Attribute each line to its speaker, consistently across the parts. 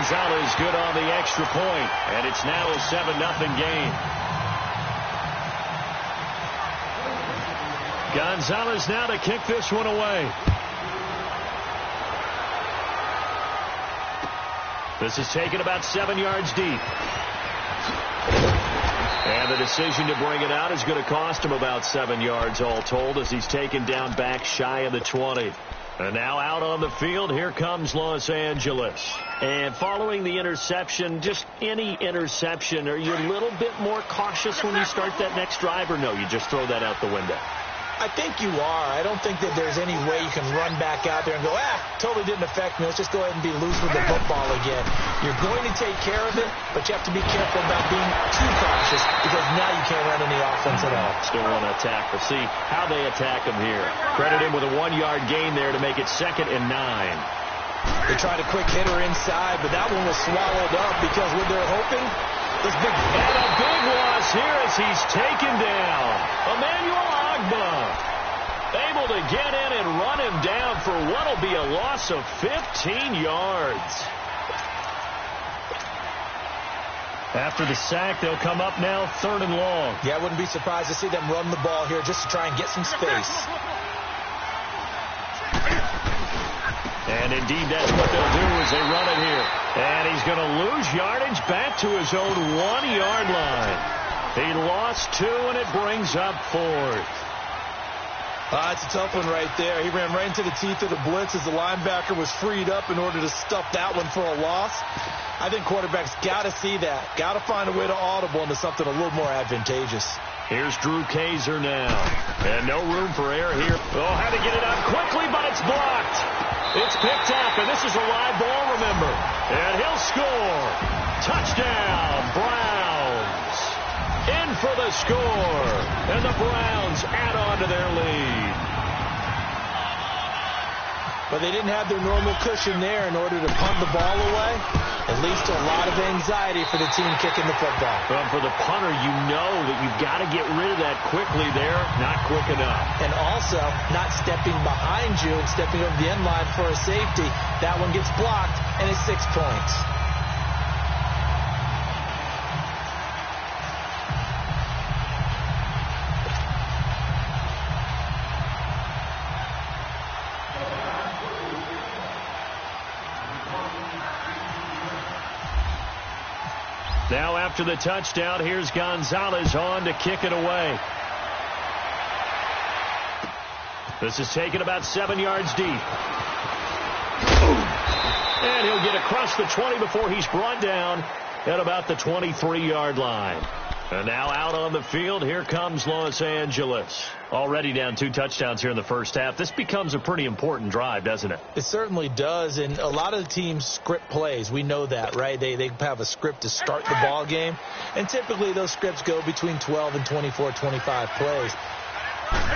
Speaker 1: Gonzalez good on the extra point, and it's now a 7-0 game. Gonzalez now to kick this one away. This is taken about 7 yards deep. And the decision to bring it out is going to cost him about 7 yards all told, as he's taken down back shy of the 20. And now out on the field, here comes Los Angeles. And following the interception, just any interception, are you a little bit more cautious when you start that next drive, or no, you just throw that out the window?
Speaker 2: I think you are. I don't think that there's any way you can run back out there and go, totally didn't affect me. Let's just go ahead and be loose with the football again. You're going to take care of it, but you have to be careful about being too cautious, because now you can't run any offense at all.
Speaker 1: Still want to attack. We'll see how they attack him here. Credit him with a 1-yard gain there to make it 2nd and 9.
Speaker 2: They tried a quick hitter inside, but that one was swallowed up because what they're hoping is big.
Speaker 1: And a big loss here as he's taken down. Emmanuel Agba able to get in and run him down for what will be a loss of 15 yards. After the sack, they'll come up now 3rd and long.
Speaker 2: Yeah, I wouldn't be surprised to see them run the ball here just to try and get some space.
Speaker 1: And indeed, that's what they'll do as they run it here. And he's going to lose yardage back to his own 1-yard line. He lost 2, and it brings up 4th.
Speaker 2: It's a tough one right there. He ran right into the teeth of the blitz as the linebacker was freed up in order to stuff that one for a loss. I think quarterbacks got to see that. Got to find a way to audible into something a little more advantageous.
Speaker 1: Here's Drew Kaiser now. And no room for error here. Oh, had to get it out quickly, but it's blocked. It's picked up, and this is a live ball, remember. And he'll score. Touchdown, Browns. In for the score. And the Browns add on to their lead.
Speaker 2: But they didn't have their normal cushion there in order to punt the ball away. It leads to a lot of anxiety for the team kicking the football.
Speaker 1: Well, for the punter, you know that you've got to get rid of that quickly there. Not quick enough.
Speaker 2: And also, not stepping behind you and stepping over the end line for a safety. That one gets blocked, and it's 6 points.
Speaker 1: Now after the touchdown, here's Gonzalez on to kick it away. This is taken about 7 yards deep. And he'll get across the 20 before he's brought down at about the 23-yard line. And now out on the field, here comes Los Angeles. Already down 2 touchdowns here in the first half. This becomes a pretty important drive, doesn't it?
Speaker 2: It certainly does, and a lot of the teams script plays. We know that, right? They have a script to start the ball game, and typically those scripts go between 12 and 24, 25 plays.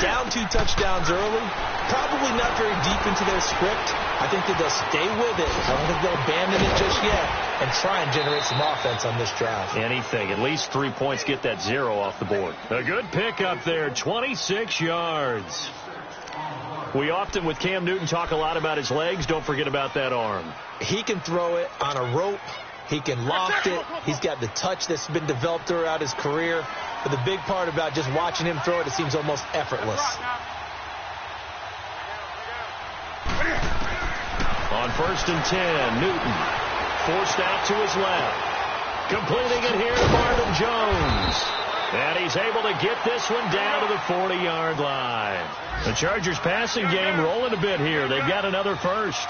Speaker 2: Down 2 touchdowns early, probably not very deep into their script. I think that they'll stay with it. I don't think they'll abandon it just yet and try and generate some offense on this drive.
Speaker 1: Anything. At least 3 points, get that 0 off the board. A good pickup there, 26 yards. We often, with Cam Newton, talk a lot about his legs. Don't forget about that arm.
Speaker 2: He can throw it on a rope. He can loft it. He's got the touch that's been developed throughout his career. But the big part about just watching him throw it, it seems almost effortless.
Speaker 1: On 1st and 10, Newton forced out to his left. Completing it here to Marvin Jones. And he's able to get this one down to the 40-yard line. The Chargers passing game rolling a bit here. They've got another first.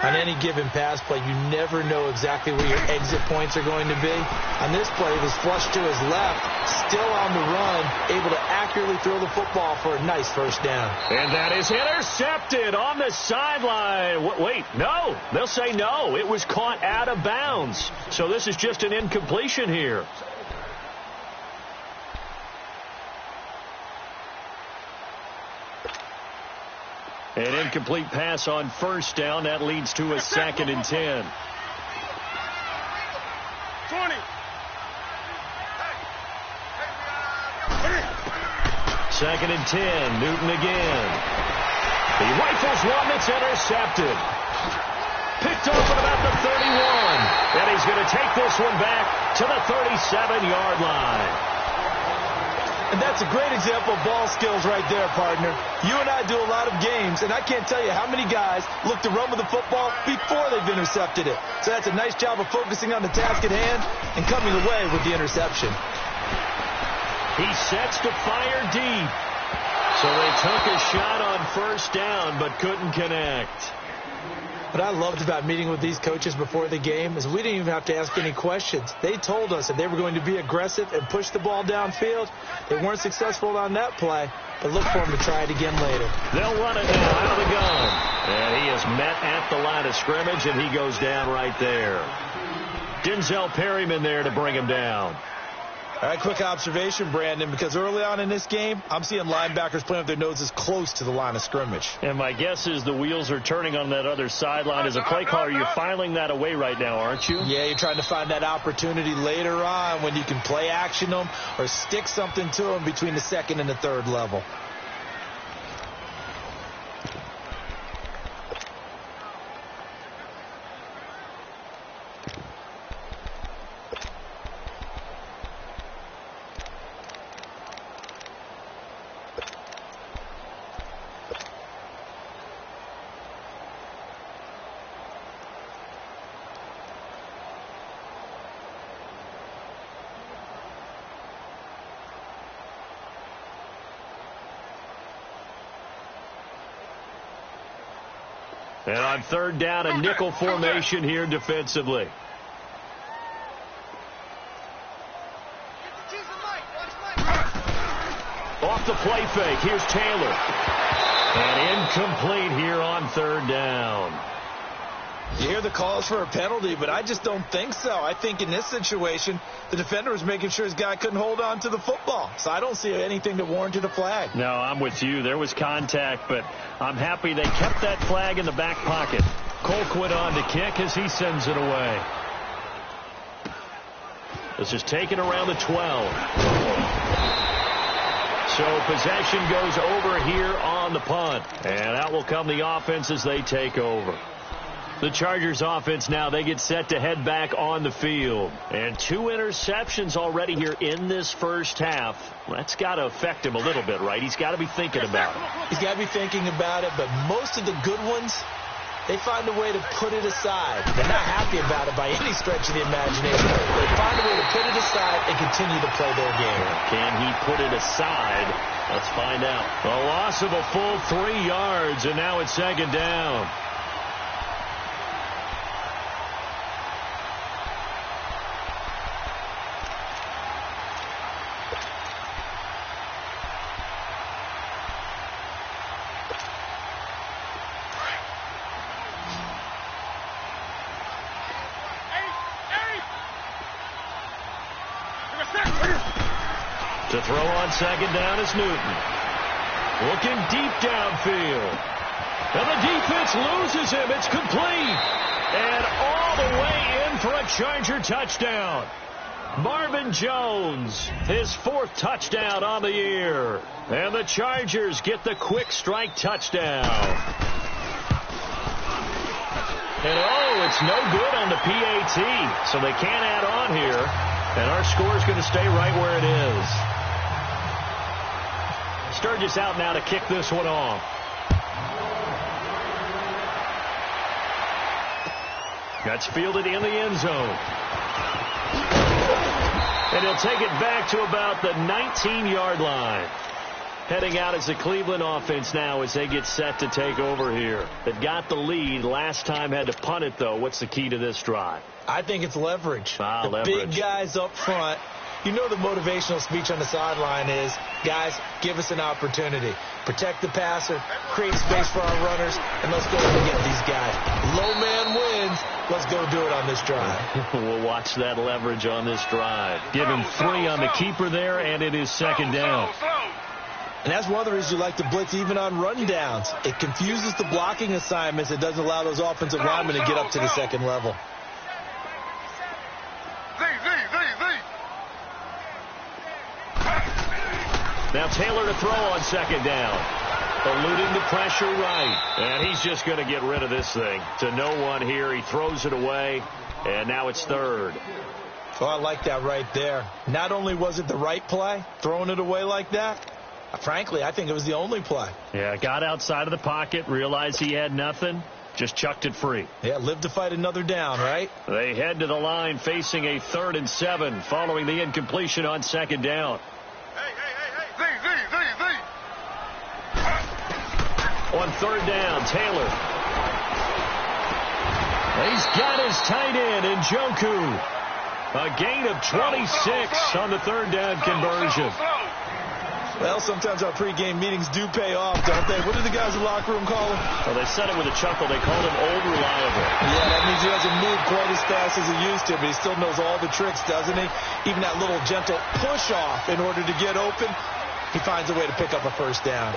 Speaker 2: On any given pass play, you never know exactly where your exit points are going to be. On this play, it was flushed to his left, still on the run, able to accurately throw the football for a nice first down.
Speaker 1: And that is intercepted on the sideline. Wait, no. They'll say no. It was caught out of bounds. So this is just an incompletion here. An incomplete pass on first down. That leads to a 2nd and 10.
Speaker 3: 20.
Speaker 1: 2nd and 10. Newton again. He rifles one that's intercepted. picked off at about the 31. And he's going to take this one back to the 37-yard line.
Speaker 2: And that's a great example of ball skills right there, partner. You and I do a lot of games, and I can't tell you how many guys look to run with the football before they've intercepted it. So that's a nice job of focusing on the task at hand and coming away with the interception.
Speaker 1: He sets to fire deep. So they took a shot on first down, but couldn't connect.
Speaker 2: What I loved about meeting with these coaches before the game is we didn't even have to ask any questions. They told us that they were going to be aggressive and push the ball downfield. They weren't successful on that play, but look for them to try it again later.
Speaker 1: They'll run it now out of the gun. And he is met at the line of scrimmage, and he goes down right there. Denzel Perryman there to bring him down.
Speaker 2: All right, quick observation, Brandon, because early on in this game, I'm seeing linebackers playing with their noses close to the line of scrimmage.
Speaker 3: And my guess is the wheels are turning on that other sideline. As a play caller, you're filing that away right now, aren't you?
Speaker 2: Yeah, you're trying to find that opportunity later on when you can play action them or stick something to them between the second and the third level.
Speaker 1: And on third down, a nickel formation here defensively. Off the play fake. Here's Taylor. And incomplete here on third down.
Speaker 2: You hear the calls for a penalty, but I just don't think so. I think in this situation, the defender was making sure his guy couldn't hold on to the football. So I don't see anything that warranted a flag.
Speaker 3: No, I'm with you. There was contact, but I'm happy they kept that flag in the back pocket.
Speaker 1: Colquitt on to kick as he sends it away. This is taken around the 12. So possession goes over here on the punt. And out will come the offense as they take over. The Chargers offense now, they get set to head back on the field. And 2 interceptions already here in this first half. That's got to affect him a little bit, right? He's got to be thinking about it.
Speaker 2: He's got to be thinking about it, but most of the good ones, they find a way to put it aside. They're not happy about it by any stretch of the imagination. They find a way to put it aside and continue to play their game.
Speaker 1: Can he put it aside? Let's find out. A loss of a full 3 yards, and now it's second down. To throw on second down is Newton. Looking deep downfield. And the defense loses him. It's complete. And all the way in for a Charger touchdown. Marvin Jones, his 4th touchdown on the year. And the Chargers get the quick strike touchdown. And oh, it's no good on the PAT. So they can't add on here. And our score is going to stay right where it is. Sturgis out now to kick this one off. That's fielded in the end zone. And he'll take it back to about the 19-yard line. Heading out is the Cleveland offense now as they get set to take over here. They've got the lead. Last time had to punt it, though. What's the key to this drive?
Speaker 2: I think it's leverage. The
Speaker 1: leverage.
Speaker 2: Big guys up front. You know the motivational speech on the sideline is, guys, give us an opportunity. Protect the passer, create space for our runners, and let's go and get these guys. Low man wins. Let's go do it on this drive.
Speaker 1: We'll watch that leverage on this drive. Give him 3 on the keeper there, and it is second down.
Speaker 2: And that's one of the reasons you like to blitz even on rundowns. It confuses the blocking assignments. It doesn't allow those offensive linemen to get up to the second level.
Speaker 1: Now Taylor to throw on second down. Eluding the pressure right. And he's just going to get rid of this thing. To no one here. He throws it away. And now it's third.
Speaker 2: Oh, I like that right there. Not only was it the right play, throwing it away like that, frankly, I think it was the only play.
Speaker 3: Yeah, got outside of the pocket, realized he had nothing, just chucked it free.
Speaker 2: Yeah, live to fight another down, right?
Speaker 1: They head to the line facing a 3rd and 7 following the incompletion on 2nd down. On 3rd down, Taylor. He's got his tight end in Njoku. A gain of 26 on the 3rd down conversion.
Speaker 2: Well, sometimes our pregame meetings do pay off, don't they? What did the guys in the locker room call him?
Speaker 3: Well, they said it with a chuckle. They called him Old Reliable.
Speaker 2: Yeah, that means he doesn't move quite as fast as he used to, but he still knows all the tricks, doesn't he? Even that little gentle push-off in order to get open, he finds a way to pick up a 1st down.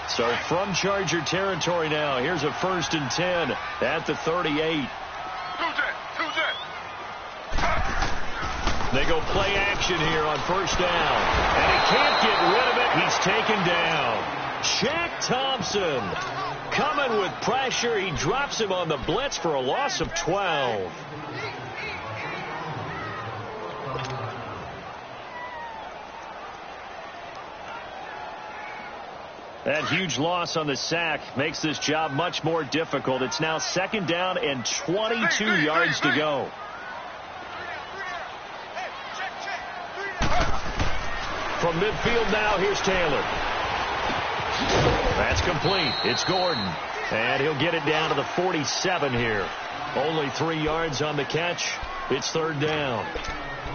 Speaker 1: So from Charger territory now, here's a 1st and 10 at the 38. They go play action here on 1st down. And he can't get rid of it. He's taken down. Shaq Thompson coming with pressure. He drops him on the blitz for a loss of 12. That huge loss on the sack makes this job much more difficult. It's now 2nd down and 22 yards to go. From midfield now, here's Taylor. That's complete. It's Gordon. And he'll get it down to the 47 here. Only 3 yards on the catch. It's 3rd down.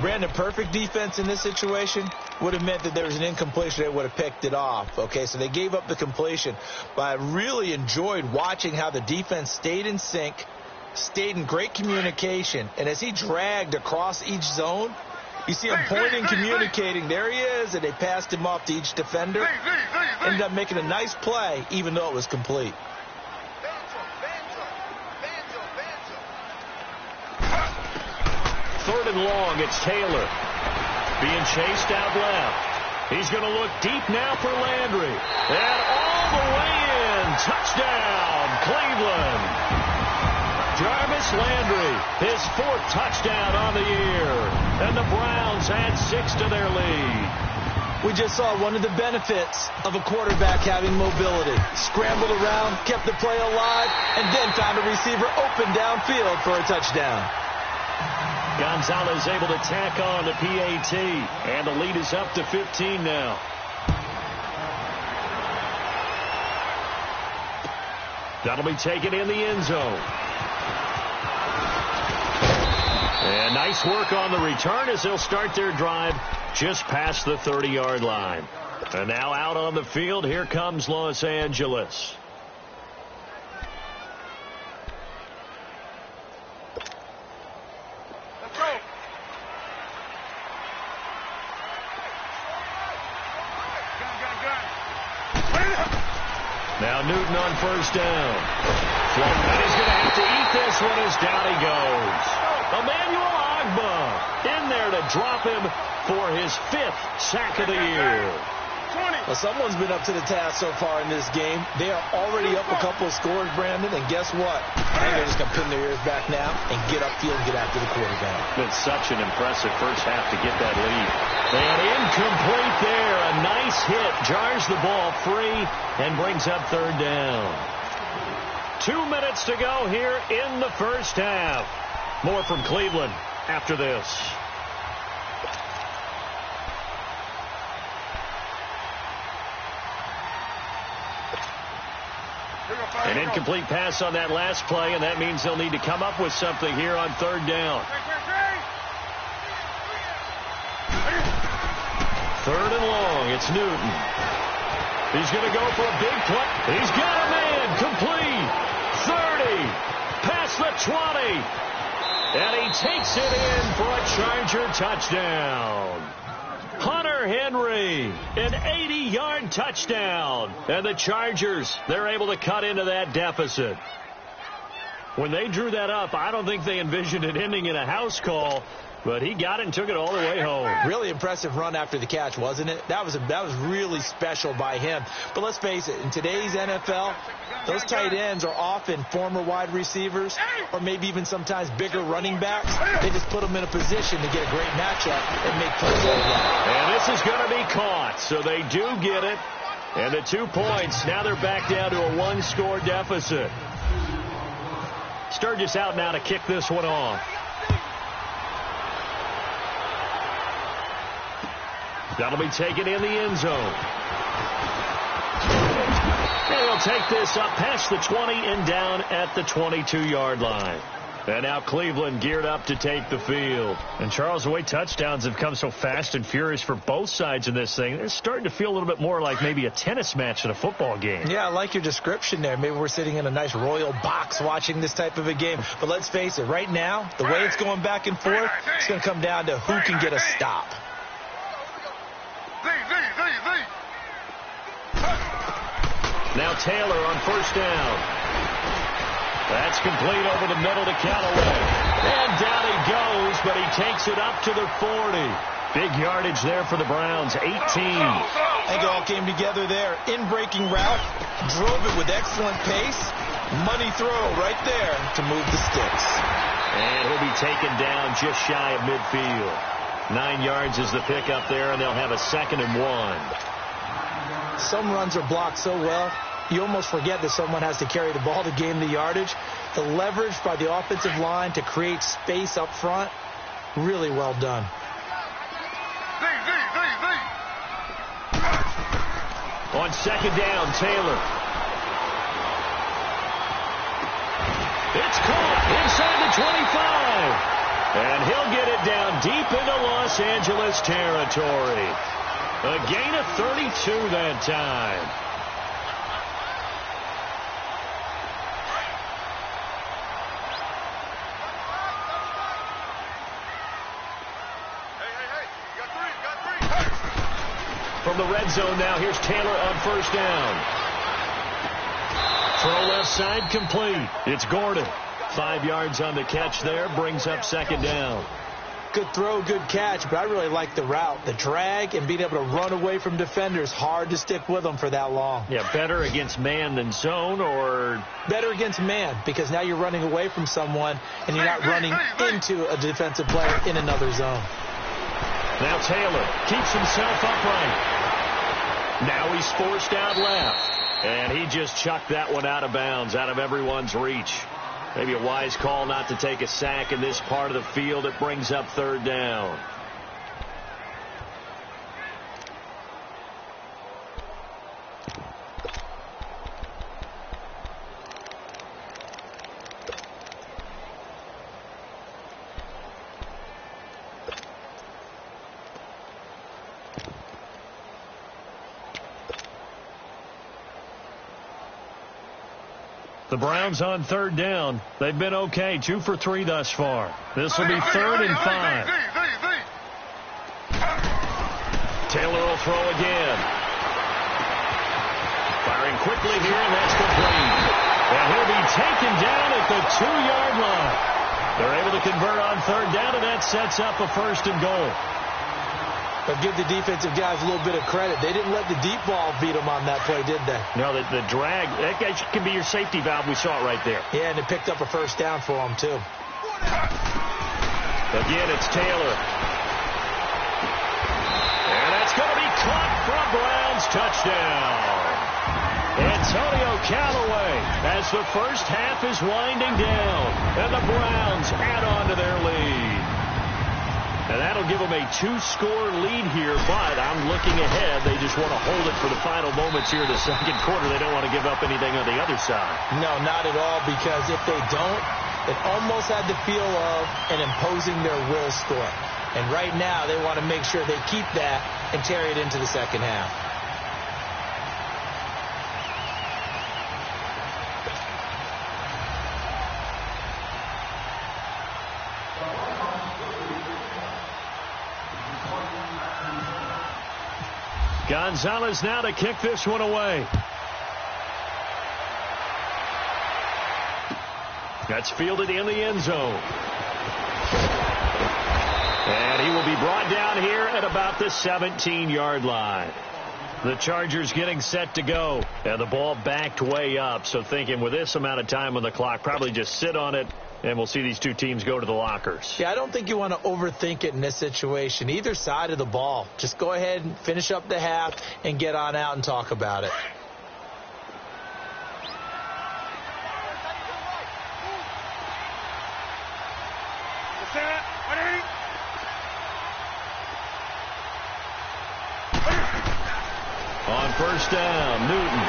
Speaker 2: Brandon, perfect defense in this situation would have meant that there was an incompletion. They would have picked it off. Okay, so they gave up the completion. But I really enjoyed watching how the defense stayed in sync, stayed in great communication. And as he dragged across each zone, you see him pointing, communicating. There he is, and they passed him off to each defender. Ended up making a nice play, even though it was complete.
Speaker 1: Third and long, it's Taylor. Being chased out left. He's going to look deep now for Landry. And all the way in. Touchdown, Cleveland. Jarvis Landry, his 4th touchdown on the year. And the Browns add 6 to their lead.
Speaker 2: We just saw one of the benefits of a quarterback having mobility. Scrambled around, kept the play alive, and then found a receiver open downfield for a touchdown.
Speaker 1: Gonzalez able to tack on the PAT, and the lead is up to 15 now. That'll be taken in the end zone. And nice work on the return as they'll start their drive just past the 30-yard line. And now out on the field, here comes Los Angeles. Now Newton on 1st down. And he's going to have to eat this one as down he goes. Emmanuel Agba in there to drop him for his 5th sack of the year.
Speaker 2: Well, someone's been up to the task so far in this game. They are already up a couple of scores, Brandon, and guess what? I think they're just going to pin their ears back now and get upfield and get after the quarterback.
Speaker 1: Been such an impressive first half to get that lead. And incomplete there. A nice hit. Jars the ball free and brings up 3rd down. 2 minutes to go here in the first half. More from Cleveland after this. An incomplete pass on that last play, and that means they'll need to come up with something here on 3rd down. 3rd and long, it's Newton. He's going to go for a big play. He's got a man, complete. 30, past the 20. And he takes it in for a Charger touchdown. Hunter Henry, an 80-yard touchdown. And the Chargers, they're able to cut into that deficit. When they drew that up, I don't think they envisioned it ending in a house call. but he got it and took it all the way home.
Speaker 2: Really impressive run after the catch, wasn't it? That was really special by him. But let's face it, in today's NFL, those tight ends are often former wide receivers or maybe even sometimes bigger running backs. They just put them in a position to get a great matchup and make plays like that.
Speaker 1: And this is going to be caught, so they do get it. And the 2 points, now they're back down to a 1-score deficit. Sturgis out now to kick this one off. That'll be taken in the end zone. And he'll take this up past the 20 and down at the 22-yard line. And now Cleveland geared up to take the field.
Speaker 3: And, Charles, the way touchdowns have come so fast and furious for both sides in this thing, it's starting to feel a little bit more like maybe a tennis match in a football game.
Speaker 2: Yeah, I like your description there. Maybe we're sitting in a nice royal box watching this type of a game. But let's face it, right now, the way it's going back and forth, it's going to come down to who can get a stop.
Speaker 1: Now Taylor on first down. That's complete over the middle to Callaway. And down he goes, but he takes it up to the 40. Big yardage there for the Browns, 18.
Speaker 2: I think it all came together there. In-breaking route, drove it with excellent pace. Money throw right there to move the sticks.
Speaker 1: And he'll be taken down just shy of midfield. 9 yards is the pickup there, and they'll have a 2nd and 1.
Speaker 2: Some runs are blocked so well, you almost forget that someone has to carry the ball to gain the yardage. The leverage by the offensive line to create space up front, really well done.
Speaker 1: On 2nd down, Taylor. It's caught inside the 25. And he'll get it down deep into Los Angeles territory. A gain of 32 that time. From the red zone now, here's Taylor on first down. Throw left side complete. It's Gordon. 5 yards on the catch there, brings up 2nd down.
Speaker 2: Good throw, good catch, but I really like the route. The drag and being able to run away from defenders, hard to stick with them for that long.
Speaker 1: Yeah, better against man than zone, or?
Speaker 2: Better against man, because now you're running away from someone and you're not running into a defensive player in another zone.
Speaker 1: Now Taylor keeps himself upright. Now he's forced out left. And he just chucked that one out of bounds, out of everyone's reach. Maybe a wise call not to take a sack in this part of the field. It brings up 3rd down. The Browns on 3rd down. They've been okay. 2 for 3 thus far. This will be 3rd and 5. Taylor will throw again. Firing quickly here, and that's complete. And he'll be taken down at the 2-yard line. They're able to convert on 3rd down, and that sets up a 1st and goal.
Speaker 2: But give the defensive guys a little bit of credit. They didn't let the deep ball beat them on that play, did they?
Speaker 1: No, the drag, that can be your safety valve. We saw it right there.
Speaker 2: Yeah, and it picked up a 1st down for them, too.
Speaker 1: Again, it's Taylor. And that's going to be caught for a Browns touchdown. Antonio Callaway as the first half is winding down. And the Browns add on to their lead. And that'll give them a 2-score lead here, but I'm looking ahead. They just want to hold it for the final moments here in the 2nd quarter. They don't want to give up anything on the other side.
Speaker 2: No, not at all, because if they don't, it almost had the feel of an imposing their will score. And right now, they want to make sure they keep that and carry it into the 2nd half.
Speaker 1: Gonzalez now to kick this one away. That's fielded in the end zone. Brought down here at about the 17-yard line. The Chargers getting set to go. And the ball backed way up. So thinking with this amount of time on the clock, probably just sit on it, and we'll see these two teams go to the lockers.
Speaker 2: Yeah, I don't think you want to overthink it in this situation. Either side of the ball. Just go ahead and finish up the half and get on out and talk about it.
Speaker 1: On first down, Newton.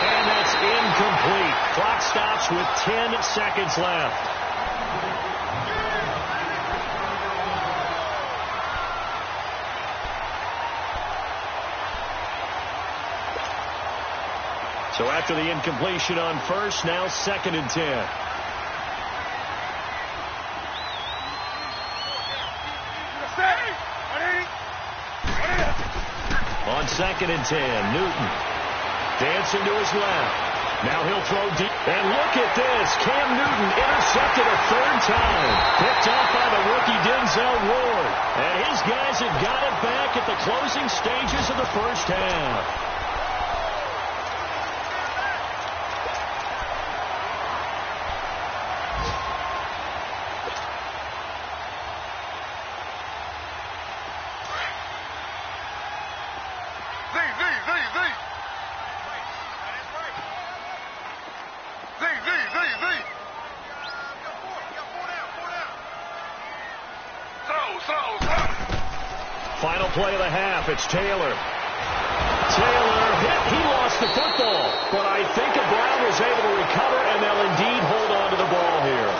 Speaker 1: And that's incomplete. Clock stops with 10 seconds left. So after the incompletion on first, now 2nd and 10. On 2nd and 10, Newton dancing to his left. Now he'll throw deep. And look at this. Cam Newton intercepted a 3rd time. Picked off by the rookie Denzel Ward. And his guys have got it back at the closing stages of the first half. Final play of the half. It's Taylor. Taylor hit. He lost the football. But I think a Brown was able to recover, and they'll indeed hold on to the ball here.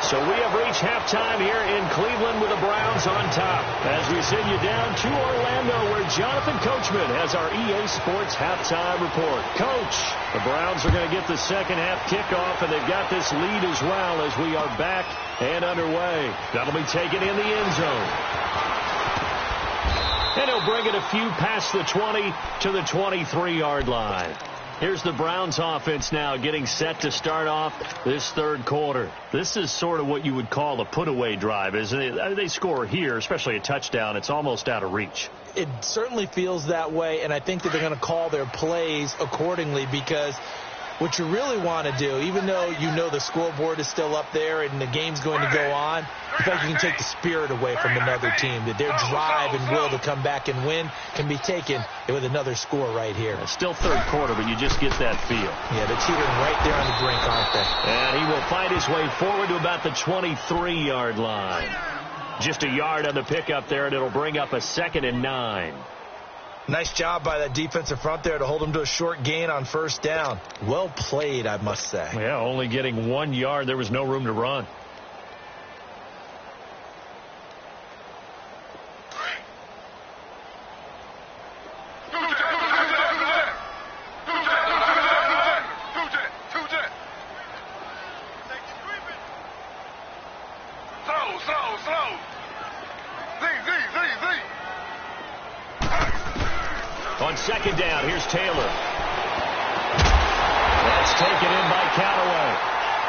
Speaker 1: So we have reached halftime here in Cleveland with the Browns on top. As we send you down to Orlando, where Jonathan Coachman has our EA Sports halftime report. Coach, the Browns are going to get the second half kickoff, and they've got this lead as well as we are back and underway. That'll be taken in the end zone. And he'll bring it a few past the 20 to the 23-yard line. Here's the Browns offense now getting set to start off this 3rd quarter. This is sort of what you would call a put-away drive, isn't it? They score here, especially a touchdown. It's almost out of reach.
Speaker 2: It certainly feels that way, and I think that they're going to call their plays accordingly, because what you really want to do, even though you know the scoreboard is still up there and the game's going to go on, in fact, you can take the spirit away from another team, that their drive and will to come back and win can be taken with another score right here.
Speaker 1: It's still 3rd quarter, but you just get that feel.
Speaker 2: Yeah, they're teetering right there on the brink, aren't they?
Speaker 1: And he will find his way forward to about the 23-yard line. Just a yard on the pickup there, and it'll bring up a 2nd and 9.
Speaker 2: Nice job by that defensive front there to hold him to a short gain on first down. Well played, I must say.
Speaker 1: Yeah, only getting 1 yard. There was no room to run. On 2nd down, here's Taylor. That's taken in by Callaway.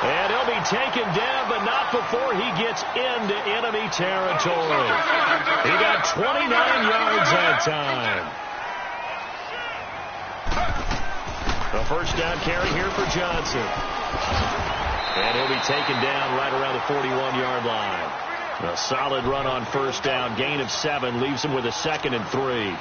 Speaker 1: And he'll be taken down, but not before he gets into enemy territory. He got 29 yards that time. The first down carry here for Johnson. And he'll be taken down right around the 41-yard line. A solid run on first down. Gain of 7 leaves him with a 2nd and 3.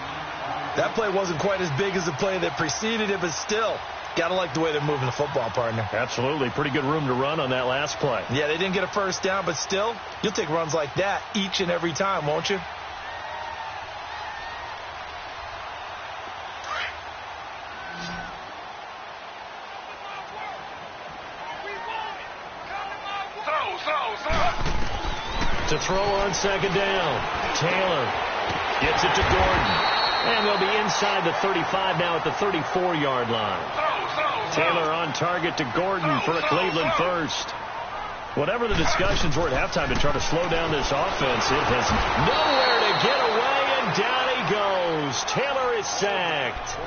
Speaker 2: That play wasn't quite as big as the play that preceded it, but still, got to like the way they're moving the football, partner.
Speaker 1: Absolutely. Pretty good room to run on that last play.
Speaker 2: Yeah, they didn't get a first down, but still, you'll take runs like that each and every time, won't you?
Speaker 1: To throw on 2nd down. Taylor gets it to Gordon. And they'll be inside the 35 now at the 34-yard line. Taylor on target to Gordon for a Cleveland first. Whatever the discussions were at halftime to try to slow down this offense, it has nowhere to get away, and down he goes. Taylor is sacked.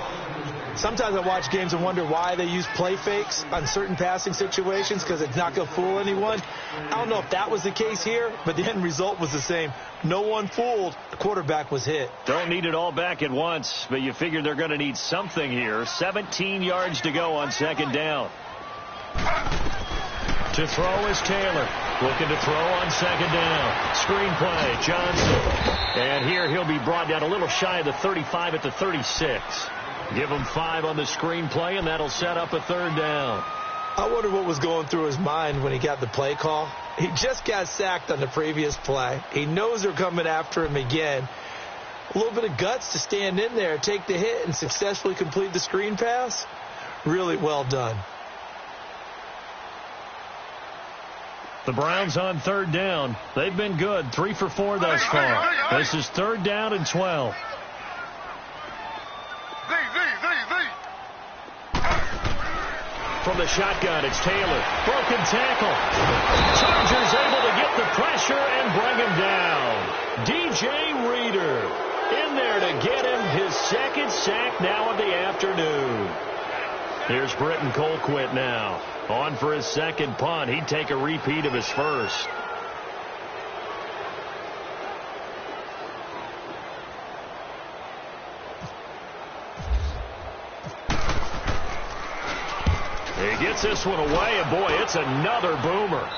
Speaker 2: Sometimes I watch games and wonder why they use play fakes on certain passing situations, because it's not going to fool anyone. I don't know if that was the case here, but the end result was the same. No one fooled. The quarterback was hit.
Speaker 1: Don't need it all back at once, but you figure they're going to need something here. 17 yards to go on second down. To throw is Taylor. Looking to throw on second down. Screen play, Johnson. And here he'll be brought down a little shy of the 35 at the 36. Give him 5 on the screen play, and that'll set up a third down.
Speaker 2: I wonder what was going through his mind when he got the play call. He just got sacked on the previous play. He knows they're coming after him again. A little bit of guts to stand in there, take the hit, and successfully complete the screen pass. Really well done.
Speaker 1: The Browns on third down. They've been good, 3 for 4 thus far. This is third down and 12. From the shotgun, it's Taylor. Broken tackle. Chargers able to get the pressure and bring him down. DJ Reader in there to get him his second sack now of the afternoon. Here's Britton Colquitt now. On for his second punt. He'd take a repeat of his first. He gets this one away, and boy, it's another boomer.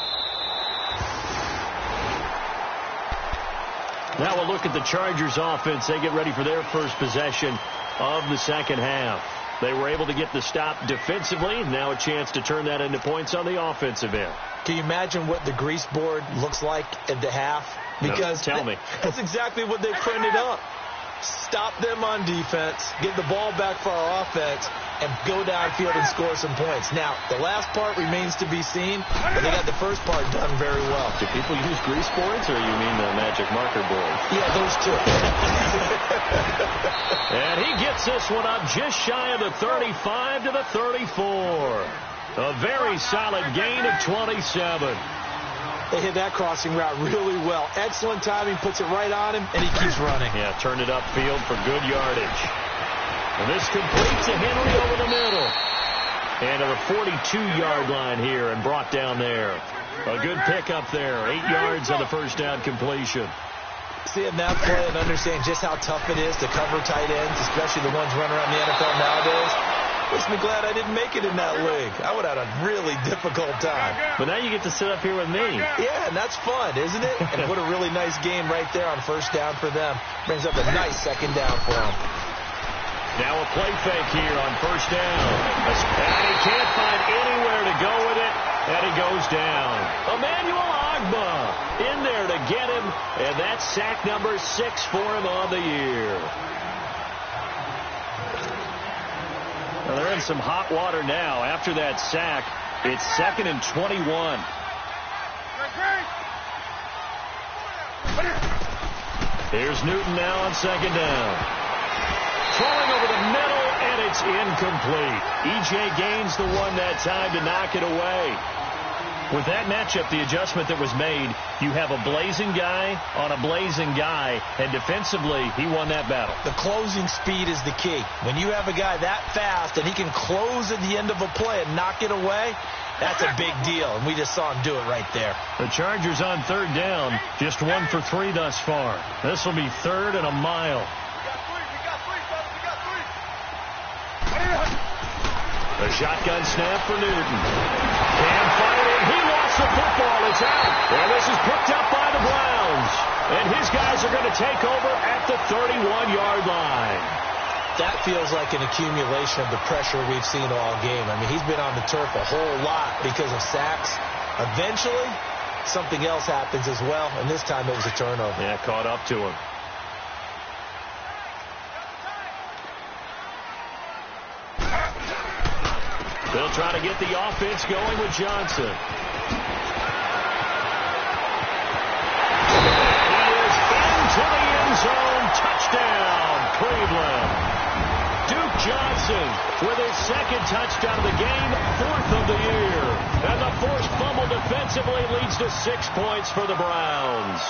Speaker 1: Now we'll look at the Chargers offense. They get ready for their first possession of the second half. They were able to get the stop defensively. Now a chance to turn that into points on the offensive end.
Speaker 2: Can you imagine what the grease board looks like at the half? Because
Speaker 1: no, tell me.
Speaker 2: That's exactly what they printed up. Stop them on defense, get the ball back for our offense, and go downfield and score some points. Now, the last part remains to be seen, but they got the first part done very well.
Speaker 1: Do people use grease boards, or you mean the magic marker board?
Speaker 2: Yeah, those two.
Speaker 1: And he gets this one up just shy of the 35 to the 34. A very solid gain of 27.
Speaker 2: They hit that crossing route really well. Excellent timing, puts it right on him, and he keeps running.
Speaker 1: Yeah, turned it upfield for good yardage. And this completes a Henry over the middle. And to the 42-yard line here and brought down there. A good pickup there. 8 yards on the first down completion.
Speaker 2: Seeing that play and understanding just how tough it is to cover tight ends, especially the ones running around the NFL nowadays, makes me glad I didn't make it in that league. I would have had a really difficult time.
Speaker 1: But now you get to sit up here with me.
Speaker 2: Yeah, and that's fun, isn't it? And what a really nice game right there on first down for them. Brings up a nice second down for them.
Speaker 1: Now a play fake here on first down. And he can't find anywhere to go with it, and he goes down. Emmanuel Agba in there to get him, and that's sack number 6 for him on the year. Well, they're in some hot water now. After that sack, it's 2nd and 21. Here's Newton now on second down. Throwing over the middle, and it's incomplete. E.J. Gaines the one that time to knock it away. With that matchup, the adjustment that was made, you have a blazing guy on a blazing guy, and defensively, he won that battle.
Speaker 2: The closing speed is the key. When you have a guy that fast and he can close at the end of a play and knock it away, that's a big deal, and we just saw him do it right there.
Speaker 1: The Chargers on third down, just 1 for 3 thus far. This will be 3rd and a mile. A shotgun snap for Newton. Cam fired, he lost the football. It's out. And this is picked up by the Browns. And his guys are going to take over at the 31-yard line.
Speaker 2: That feels like an accumulation of the pressure we've seen all game. I mean, he's been on the turf a whole lot because of sacks. Eventually, something else happens as well, and this time it was a turnover.
Speaker 1: Yeah, caught up to him. They'll try to get the offense going with Johnson. He is into the end zone. Touchdown, Cleveland. Duke Johnson with his second touchdown of the game, 4th of the year. And the forced fumble defensively leads to 6 points for the Browns.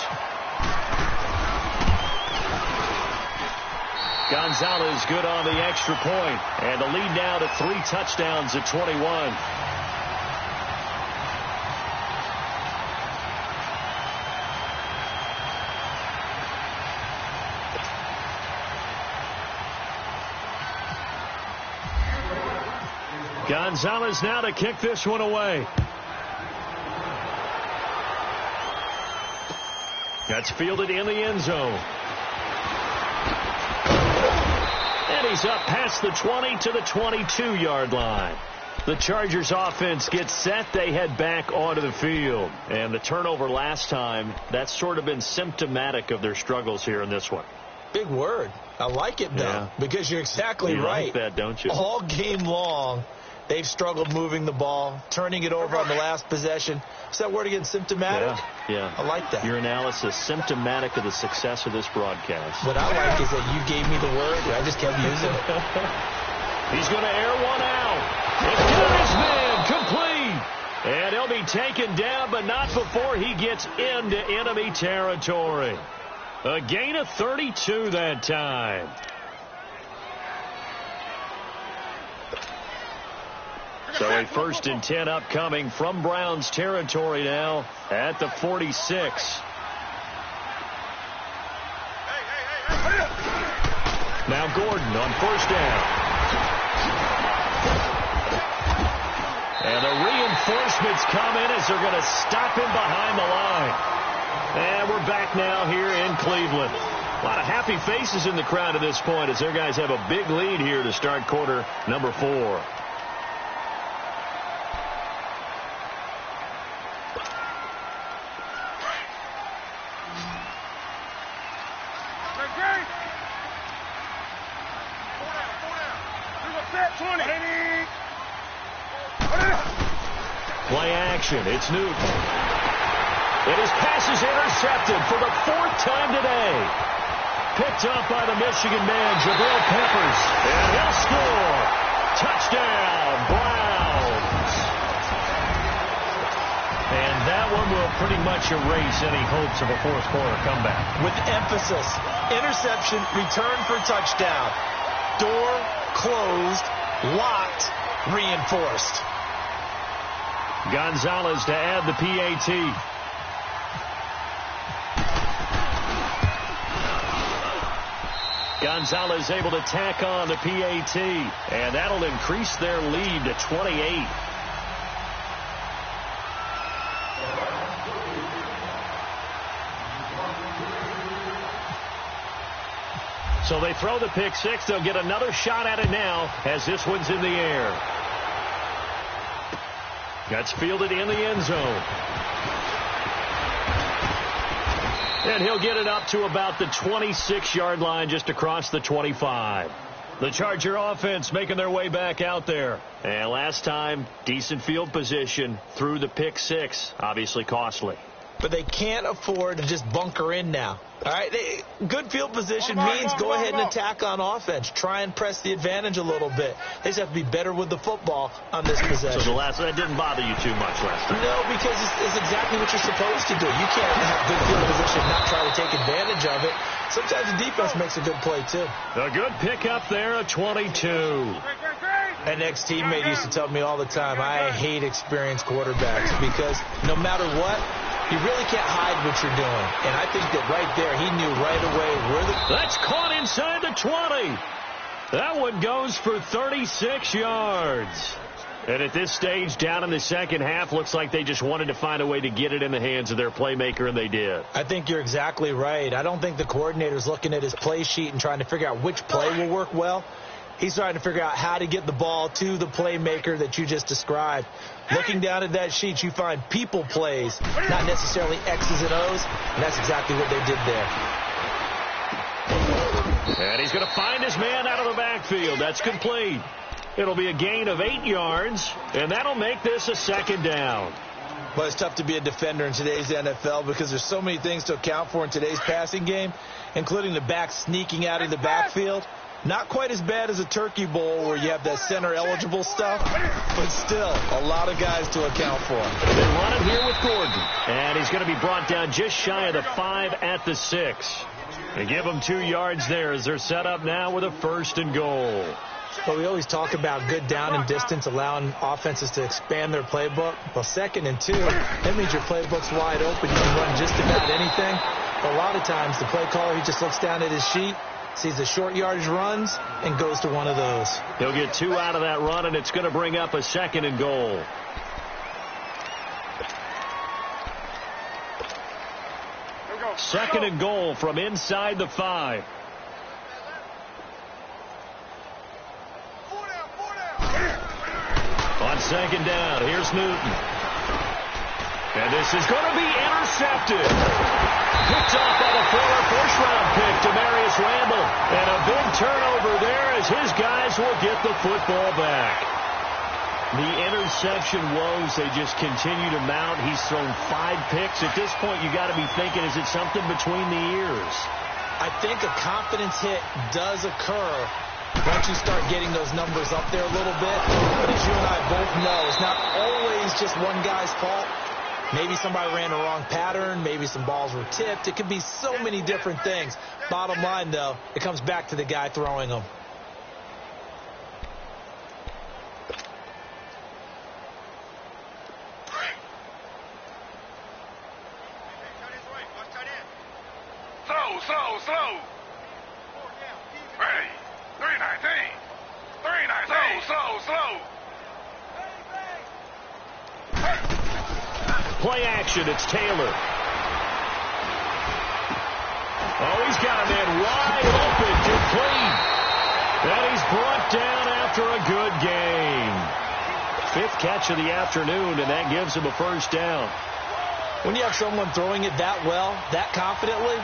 Speaker 1: Gonzalez good on the extra point, and the lead now to 3 touchdowns at 21. Gonzalez now to kick this one away. That's fielded in the end zone. And he's up past the 20 to the 22-yard line. The Chargers offense gets set. They head back onto the field. And the turnover last time, that's sort of been symptomatic of their struggles here in this one.
Speaker 2: Big word. I like it, though, because you're exactly right.
Speaker 1: You like that, don't you?
Speaker 2: All game long, they've struggled moving the ball, turning it over on the last possession. Is that word again, symptomatic?
Speaker 1: Yeah.
Speaker 2: I like that.
Speaker 1: Your analysis, symptomatic of the success of this broadcast.
Speaker 2: What I like is that you gave me the word, and I just kept using it.
Speaker 1: He's going to air one out. It's Gary's man, complete. And he'll be taken down, but not before he gets into enemy territory. A gain of 32 that time. So a 1st and 10 upcoming from Browns territory now at the 46. Now Gordon on 1st down. And the reinforcements come in as they're going to stop him behind the line. And we're back now here in Cleveland. A lot of happy faces in the crowd at this point as their guys have a big lead here to start quarter number 4. Play action. It's Newton. And his pass is intercepted for the 4th time today. Picked up by the Michigan man, Jabril Peppers. And he'll score. Touchdown, Browns. And that one will pretty much erase any hopes of a fourth quarter comeback.
Speaker 2: With emphasis. Interception, return for touchdown. Door closed, locked, reinforced.
Speaker 1: Gonzalez to add the PAT. Gonzalez able to tack on the PAT, and that'll increase their lead to 28. So they throw the pick six. They'll get another shot at it now as this one's in the air. That's fielded in the end zone. And he'll get it up to about the 26-yard line, just across the 25. The Charger offense making their way back out there. And last time, decent field position through the pick six. Obviously costly.
Speaker 2: But they can't afford to just bunker in now. All right, good field position means go ahead and attack on offense. Try and press the advantage a little bit. They just have to be better with the football on this possession.
Speaker 1: So that didn't bother you too much last time?
Speaker 2: No, because it's exactly what you're supposed to do. You can't have good field position and not try to take advantage of it. Sometimes the defense makes a good play, too.
Speaker 1: A good pickup there at 22.
Speaker 2: An ex-teammate used to tell me all the time, I hate experienced quarterbacks because no matter what, you really can't hide what you're doing. And I think that right there, he knew right away where the...
Speaker 1: That's caught inside the 20. That one goes for 36 yards. And at this stage, down in the second half, looks like they just wanted to find a way to get it in the hands of their playmaker, and they did.
Speaker 2: I think you're exactly right. I don't think the coordinator's looking at his play sheet and trying to figure out which play will work well. He's trying to figure out how to get the ball to the playmaker that you just described. Looking down at that sheet, you find people plays, not necessarily X's and O's, and that's exactly what they did there.
Speaker 1: And he's going to find his man out of the backfield. That's complete. It'll be a gain of 8 yards, and that'll make this a second down.
Speaker 2: Well, it's tough to be a defender in today's NFL because there's so many things to account for in today's passing game, including the back sneaking out of the backfield. Not quite as bad as a turkey bowl where you have that center-eligible stuff, but still a lot of guys to account for.
Speaker 1: They run it here with Gordon, and he's going to be brought down just shy of the 5 at the 6. They give him 2 yards there as they're set up now with a 1st and goal.
Speaker 2: But we always talk about good down and distance, allowing offenses to expand their playbook. Well, 2nd and 2, that means your playbook's wide open. You can run just about anything. But a lot of times, the play caller, he just looks down at his sheet, sees the short yardage runs, and goes to one of those.
Speaker 1: He'll get 2 out of that run, and it's going to bring up a 2nd and goal. Second and goal from inside the 5. On 2nd down, here's Newton. And this is going to be intercepted. Picked off by the former first-round pick, Demarius Randall. And a big turnover there as his guys will get the football back. The interception woes, they just continue to mount. He's thrown 5 picks. At this point, you got to be thinking, is it something between the ears?
Speaker 2: I think a confidence hit does occur once you start getting those numbers up there a little bit. But as you and I both know, it's not always just one guy's fault. Maybe somebody ran the wrong pattern. Maybe some balls were tipped. It could be so many different things. Bottom line, though, it comes back to the guy throwing them.
Speaker 4: Slow. Ready. 319. 319. Slow.
Speaker 1: Play action, it's Taylor. Oh, he's got a man wide open, complete. And he's brought down after a good game. 5th catch of the afternoon, and that gives him a 1st down.
Speaker 2: When you have someone throwing it that well, that confidently,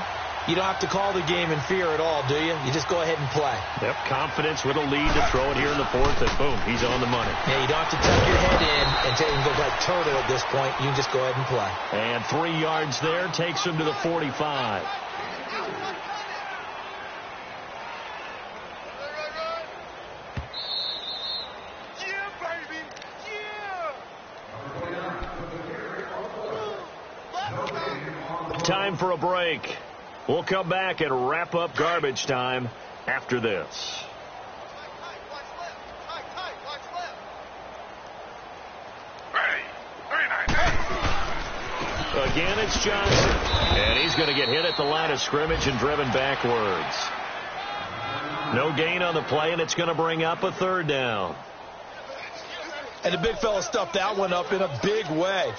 Speaker 2: you don't have to call the game in fear at all, do you? You just go ahead and play.
Speaker 1: Yep, confidence with a lead to throw it here in the 4th, and boom, he's on the money.
Speaker 2: Yeah, you don't have to tuck your head in and look like turtle at this point. You can just go ahead and play.
Speaker 1: And 3 yards there takes him to the 45. Time for a break. We'll come back and wrap up garbage time after this. Again, it's Johnson. And he's going to get hit at the line of scrimmage and driven backwards. No gain on the play, and it's going to bring up a 3rd down.
Speaker 2: And the big fella stuffed that one up in a big way.